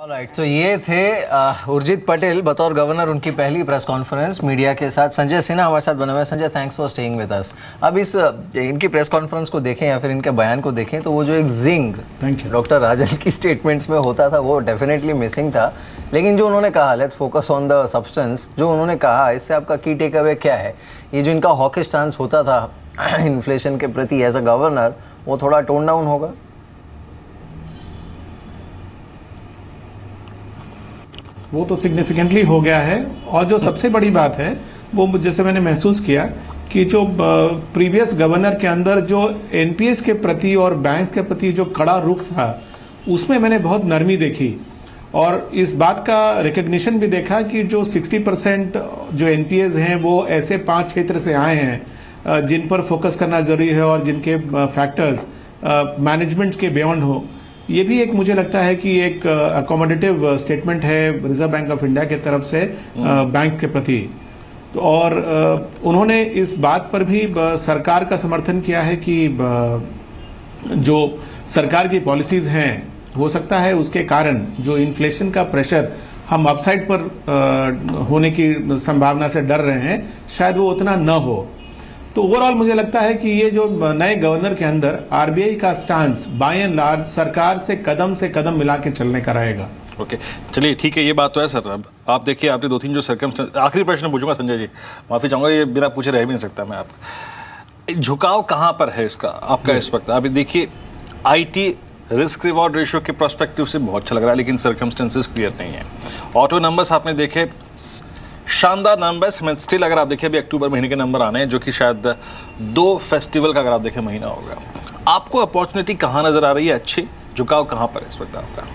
Alright, तो ये थे उर्जित पटेल बतौर गवर्नर, उनकी पहली प्रेस कॉन्फ्रेंस मीडिया के साथ। संजय सिन्हा हमारे साथ बने हुए हैं। Sanjay, thanks for staying with us. अब इनकी प्रेस कॉन्फ्रेंस को देखें या फिर इनके बयान को देखें तो वो जो एक जिंग डॉक्टर राजन की स्टेटमेंट्स में होता था वो डेफिनेटली मिसिंग था। लेकिन जो उन्होंने कहा, let's focus on the substance, जो उन्होंने कहा, इससे आपका की टेक अवे क्या है? ये जो इनका हॉकिश स्टांस होता था इन्फ्लेशन के प्रति एज अ गवर्नर, वो थोड़ा टोन डाउन होगा? वो तो सिग्निफिकेंटली हो गया है। और जो सबसे बड़ी बात है वो जैसे मैंने महसूस किया कि जो प्रीवियस गवर्नर के अंदर जो एनपीएस के प्रति और बैंक के प्रति जो कड़ा रुख था, उसमें मैंने बहुत नरमी देखी। और इस बात का रिकग्निशन भी देखा कि जो 60% जो एनपीएस हैं वो ऐसे 5 क्षेत्र से आए हैं जिन पर फोकस करना जरूरी है और जिनके फैक्टर्स मैनेजमेंट के बियॉन्ड हो। ये भी एक मुझे लगता है कि एक अकोमोडेटिव स्टेटमेंट है रिजर्व बैंक ऑफ इंडिया की तरफ से बैंक के प्रति। तो और उन्होंने इस बात पर भी सरकार का समर्थन किया है कि जो सरकार की पॉलिसीज हैं, हो सकता है उसके कारण जो इन्फ्लेशन का प्रेशर हम अपसाइड पर होने की संभावना से डर रहे हैं, शायद वो उतना न हो। तो ओवरऑल मुझे लगता है कि ये जो नए गवर्नर के अंदर आरबीआई का स्टांस बाय एंड लार्ज सरकार से कदम मिला के चलने का रहेगा। ओके, चलिए ठीक है, ये बात तो है सर। अब आप देखिए, आपने 2-3 जो सर्कमस्टेंस, आखिरी प्रश्न पूछूंगा संजय जी, माफी चाहूंगा, ये बिना पूछे रह भी नहीं सकता मैं। आप झुकाव कहाँ पर है इसका आपका इस वक्त? आप देखिए, आईटी रिस्क रिवॉर्ड रेशियो के प्रोस्पेक्टिव से बहुत अच्छा लग रहा है, लेकिन सर्कमस्टेंसेस क्लियर नहीं है। ऑटो नंबर्स आपने देखे, शानदार नंबर्स में स्टिल अगर आप देखिए अभी अक्टूबर महीने के नंबर आने हैं, जो कि शायद 2 फेस्टिवल का अगर आप देखें महीना होगा। आपको अपॉर्चुनिटी कहाँ नजर आ रही है? अच्छी झुकाव कहाँ पर है इस वक्त आपका?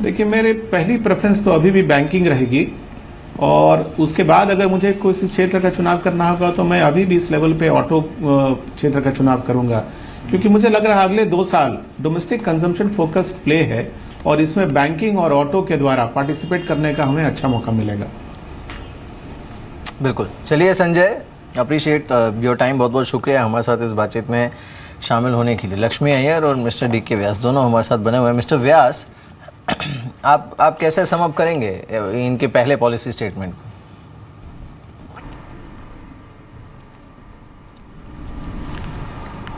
देखिए, मेरे पहली प्रेफरेंस तो अभी भी बैंकिंग रहेगी, और उसके बाद अगर मुझे किसी क्षेत्र का चुनाव करना होगा तो मैं अभी भी इस लेवल पे ऑटो क्षेत्र का चुनाव करूंगा, क्योंकि मुझे लग रहा है अगले 2 साल डोमेस्टिक कंजम्पशन फोकस्ड प्ले है और इसमें बैंकिंग और ऑटो के द्वारा पार्टिसिपेट करने का हमें अच्छा मौका मिलेगा। बिल्कुल। चलिए संजय, अप्रिशिएट योर टाइम, बहुत बहुत शुक्रिया हमारे साथ इस बातचीत में शामिल होने के लिए। लक्ष्मी अय्यर और मिस्टर डी.के. व्यास दोनों हमारे साथ बने हुए हैं। मिस्टर व्यास, आप कैसे सम अप करेंगे इनके पहले पॉलिसी स्टेटमेंट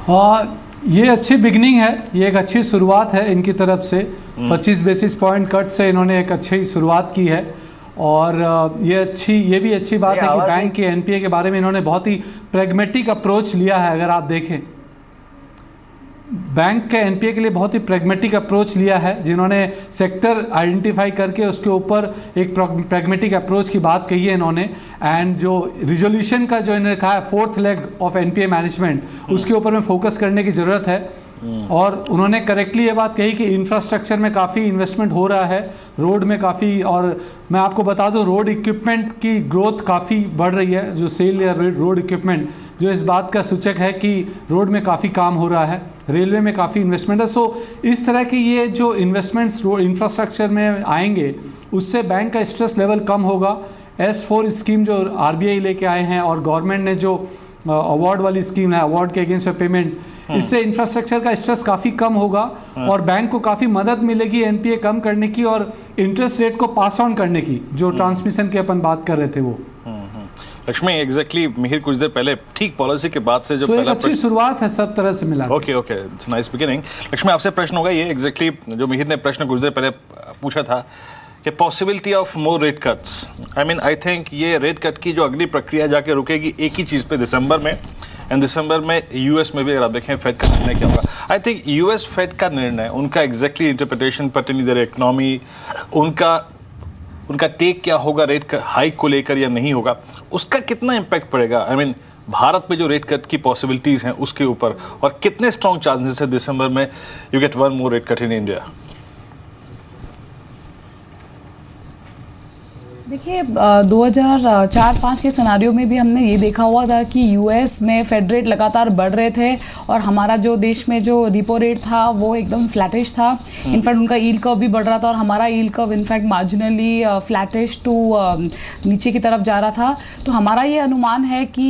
को? ये अच्छी बिगनिंग है, ये एक अच्छी शुरुआत है इनकी तरफ से। 25 बेसिस पॉइंट कट से इन्होंने एक अच्छी शुरुआत की है। और ये भी अच्छी बात है कि बैंक के एनपीए के बारे में इन्होंने बहुत ही प्रैग्मेटिक अप्रोच लिया है। अगर आप देखें, बैंक के एनपीए के लिए बहुत ही प्रैग्मेटिक अप्रोच लिया है, जिन्होंने सेक्टर आइडेंटिफाई करके उसके ऊपर एक प्रैग्मेटिक अप्रोच की बात कही है इन्होंने। एंड जो रिजोल्यूशन का जो इन्होंने कहा है 4th leg of NPA management, उसके ऊपर में फोकस करने की ज़रूरत है। और उन्होंने करेक्टली ये बात कही कि इंफ्रास्ट्रक्चर में काफ़ी इन्वेस्टमेंट हो रहा है, रोड में काफ़ी। और मैं आपको बता दूं, रोड इक्विपमेंट की ग्रोथ काफ़ी बढ़ रही है, जो सेल या रोड इक्विपमेंट, जो इस बात का सूचक है कि रोड में काफ़ी काम हो रहा है, रेलवे में काफ़ी इन्वेस्टमेंट है। सो इस तरह की ये जो इन्वेस्टमेंट्स रोड इंफ्रास्ट्रक्चर में आएंगे, उससे बैंक का स्ट्रेस लेवल कम होगा। S4 स्कीम जो आरबीआई लेके आए हैं और गवर्नमेंट ने जो अवार्ड वाली स्कीम है, अवार्ड के अगेंस्ट पेमेंट, इससे इंफ्रास्ट्रक्चर का स्ट्रेस काफ़ी कम होगा और बैंक को काफ़ी मदद मिलेगी एनपीए कम करने की और इंटरेस्ट रेट को पास ऑन करने की, जो ट्रांसमिशन की अपन बात कर रहे थे वो। लक्ष्मी, एग्जैक्टली मिहिर कुछ देर पहले ठीक पॉलिसी के बाद से जो पहला अच्छी शुरुआत है सब तरह से मिला। Okay, it's nice beginning. Lakshmi, आपसे प्रश्न होगा ये एग्जैक्टली जो मिहिर ने प्रश्न कुछ देर पहले पूछा था कि possibility of more rate cuts. I mean, I think ये रेट कट की जो अगली प्रक्रिया जाके रुकेगी एक ही चीज़ पे, दिसंबर में। एंड दिसंबर में यूएस में भी अगर आप देखें फेड का निर्णय क्या होगा। आई थिंक यूएस फेड का निर्णय, उनका exactly interpretation pertaining there economy, उनका टेक क्या होगा रेट हाइक को लेकर या नहीं होगा, उसका कितना इम्पैक्ट पड़ेगा आई मीन भारत में जो रेट कट की पॉसिबिलिटीज़ हैं उसके ऊपर, और कितने स्ट्रॉन्ग चांसेस है दिसंबर में you get 1 more rate cut in India? देखिए 2004-5 के सिनारियो में भी हमने ये देखा हुआ था कि यूएस में फेड रेट लगातार बढ़ रहे थे और हमारा जो देश में जो रिपो रेट था वो एकदम फ्लैटिश था। इनफैक्ट उनका यील्ड कर्व भी बढ़ रहा था और हमारा yield curve in fact marginally flattish to नीचे की तरफ जा रहा था। तो हमारा ये अनुमान है कि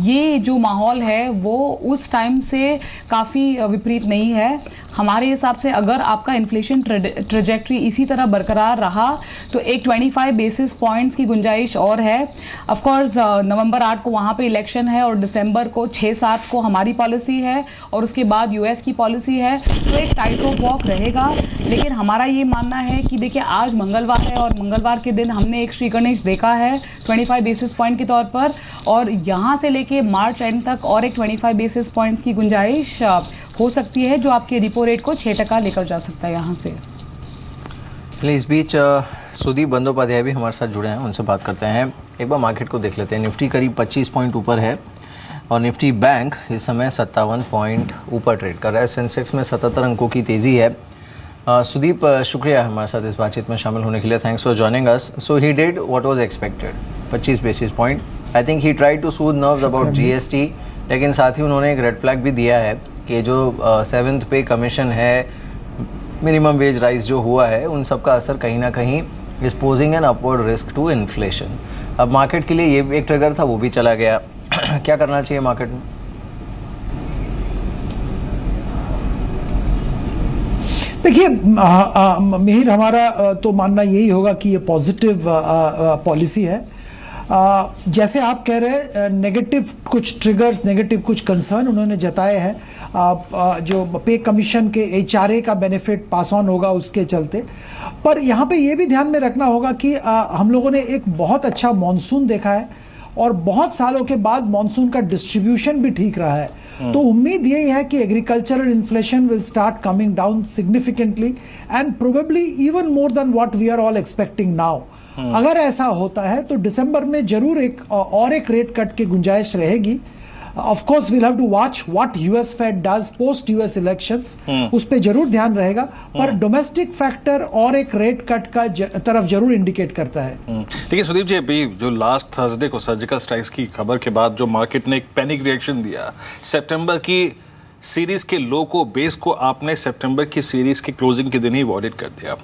ये जो माहौल है वो उस टाइम से काफ़ी विपरीत नहीं है। हमारे हिसाब से अगर आपका इन्फ्लेशन ट्रेजेक्ट्री इसी तरह बरकरार रहा तो एक 25 बेसिस पॉइंट्स की गुंजाइश और है। ऑफ कोर्स नवंबर 8 को वहाँ पे इलेक्शन है और दिसंबर को 6-7 को हमारी पॉलिसी है और उसके बाद यूएस की पॉलिसी है, तो एक टाइट रोप वॉक रहेगा। लेकिन हमारा ये मानना है कि देखिए आज मंगलवार है और मंगलवार के दिन हमने एक श्री गणेश देखा है 25 बेसिस पॉइंट के तौर पर, और यहाँ से लेके मार्च एंड तक और एक 25 बेसिस पॉइंट्स की गुंजाइश हो सकती है, जो आपके रिपो रेट को 6% लेकर जा सकता है यहाँ से। चलिए इस बीच सुदीप बंदोपाध्याय भी हमारे साथ जुड़े हैं, उनसे बात करते हैं। एक बार मार्केट को देख लेते हैं। निफ्टी करीब 25 पॉइंट ऊपर है और निफ्टी बैंक इस समय 57 पॉइंट ऊपर ट्रेड कर रहा है। सेंसेक्स में 77 अंकों की तेज़ी है। सुदीप, शुक्रिया हमारे साथ इस बातचीत में शामिल होने के लिए। Thanks for joining us. So he did what was expected, 25 basis point. I think he tried to soothe nerves about GST, लेकिन साथ ही उन्होंने एक रेड फ्लैग भी दिया है कि जो 7th पे कमीशन है, मिनिमम वेज राइज जो हुआ है, उन सब का असर कहीं ना कहीं is posing an upward risk to inflation. अब मार्केट के लिए ये एक ट्रिगर था, वो भी चला गया। क्या करना चाहिए मार्केट में? देखिए मिहिर, हमारा तो मानना यही होगा कि ये पॉजिटिव पॉलिसी है। जैसे आप कह रहे, नेगेटिव कुछ ट्रिगर्स, नेगेटिव कुछ कंसर्न उन्होंने जताए हैं। जो पे कमीशन के एचआरए का बेनिफिट पास ऑन होगा उसके चलते, पर यहाँ पे ये भी ध्यान में रखना होगा कि हम लोगों ने एक बहुत अच्छा मॉनसून देखा है और बहुत सालों के बाद मॉनसून का डिस्ट्रीब्यूशन भी ठीक रहा है। तो उम्मीद यही है कि agricultural inflation will start coming down significantly and probably even more than what we are all expecting now. अगर ऐसा होता है तो दिसंबर में जरूर एक रेट कट की गुंजाइश रहेगी। Of course we'll have to watch what US Fed does post US elections, उस पे जरूर ध्यान रहेगा, पर डोमेस्टिक फैक्टर और एक रेट कट का तरफ जरूर इंडिकेट करता है। लेकिन सुदीप जी, अभी जो लास्ट थर्सडे को सर्जिकल स्ट्राइक्स की खबर के बाद जो मार्केट ने एक पैनिक रिएक्शन दिया, सितंबर की सीरीज के लो को, बेस को आपने सितंबर की सीरीज के क्लोजिंग के दिन ही वॉइड कर दिया।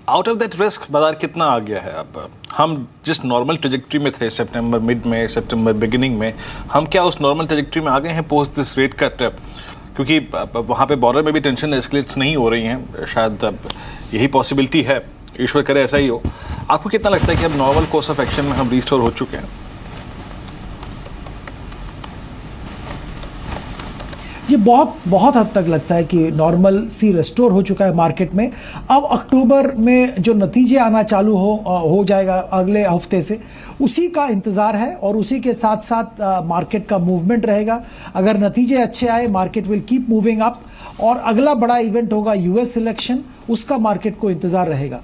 आउट ऑफ दैट रिस्क बाजार कितना आ गया है? अब हम जिस नॉर्मल ट्रेजेक्ट्री में थे सितंबर मिड में, सितंबर बिगिनिंग में, हम क्या उस नॉर्मल ट्रेजेक्ट्री में आ गए हैं पोस्ट दिस रेट कट? क्योंकि वहाँ पे बॉर्डर में भी टेंशन एस्केलेट्स नहीं हो रही हैं, शायद अब यही पॉसिबिलिटी है, ईश्वर करे ऐसा ही हो। आपको कितना लगता है कि अब नॉर्मल कोर्स ऑफ एक्शन में हम रिस्टोर हो चुके हैं? ये बहुत हद तक लगता है कि नॉर्मल सी रेस्टोर हो चुका है मार्केट में। अब अक्टूबर में जो नतीजे आना चालू हो जाएगा अगले हफ्ते से, उसी का इंतज़ार है और उसी के साथ साथ मार्केट का मूवमेंट रहेगा। अगर नतीजे अच्छे आए, market will keep moving up, और अगला बड़ा इवेंट होगा यूएस इलेक्शन, उसका मार्केट को इंतज़ार रहेगा।